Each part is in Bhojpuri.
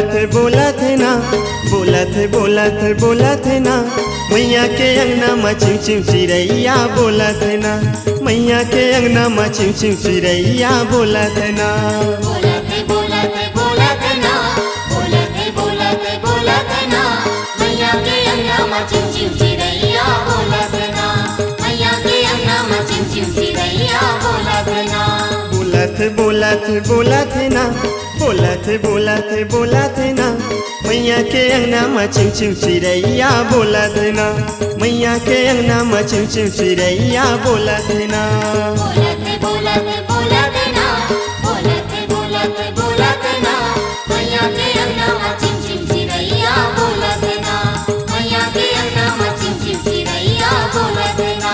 बोलत है ना मैया के अंगना में चिम चिम चिड़ैया बोलत है ना मैया के अंगना में चिम चिम चिड़ैया बोलत है ना मैया के अंगना में चिम चिम चिड़ैया बोलत है ना मैया के अंगना में चिम चिम चिड़ैया बोलत है ना बोलत है ना मैया के अंगना में चिम चिम चिड़ैया बोलत है ना मैया के अंगना में चिम चिम चिड़ैया बोलत है ना बोलत है ना मैया के अंगना में चिम चिम चिड़ैया बोलत है ना मैया के अंगना में चिम चिम चिड़ैया बोलत है ना।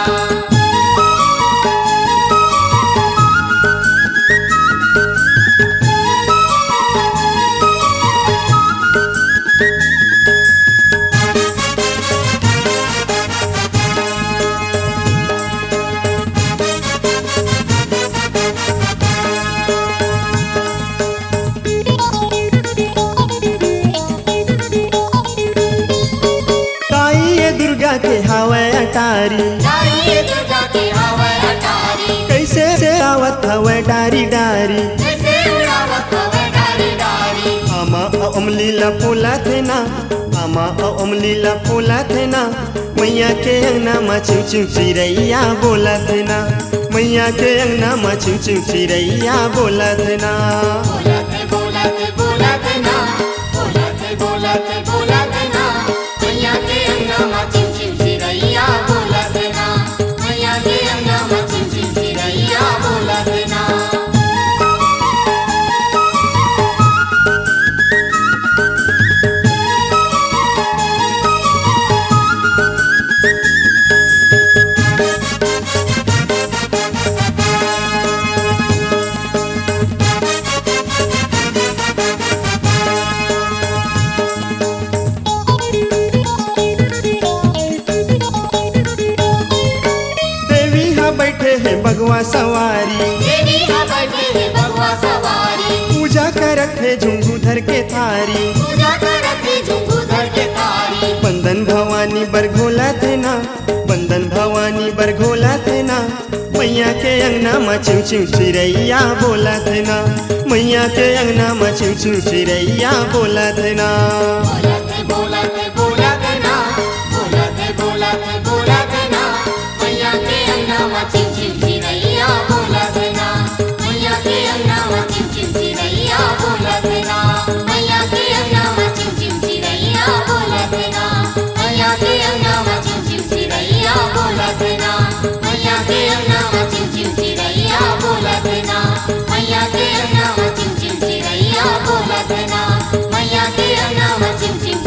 दुर्गा के हवे अटारी कैसे से आवत हवे डारी डारी आमा अमली ला फूला थे ना आमा अमली ला फूला थे ना मैया के अंगना में चिम चिम चिड़ैया बोला थे ना मैया के अंगना में चिम चिम चिड़ैया बोला थे ना मैया के अंगना में चिम चिम चिड़ैया बोलत है ना मैया के अंगना में चिम चिम चिड़ैया बोलत है ना। बैठे है बगवा सवारी पूजा करत है झुंझुधर के थारी बंदन भवानी बरघोला थे ना बंदन भवानी बरघोला थे ना मैया के अंगना में चिम चिम चिड़ैया बोला थे ना मैया के अंगना में चिम चिम चिड़ैया बोला थे ना मैया के अंगना में चिम चिम चिड़ैया बोलत है ना मैया के अंगना में चिम चिम चिड़ैया बोलत है ना मैया के अंगना में चिम चिम चिड़ैया बोलत है ना मैया के अंगना में चिम चिम चिड़ैया बोलत है ना मैया के अंगना में चिम चिम चिड़ैया बोलत है ना मैया के अंगना में चिम चिम चिड़ैया बोलत है ना मैया के अंगना में चिम चिम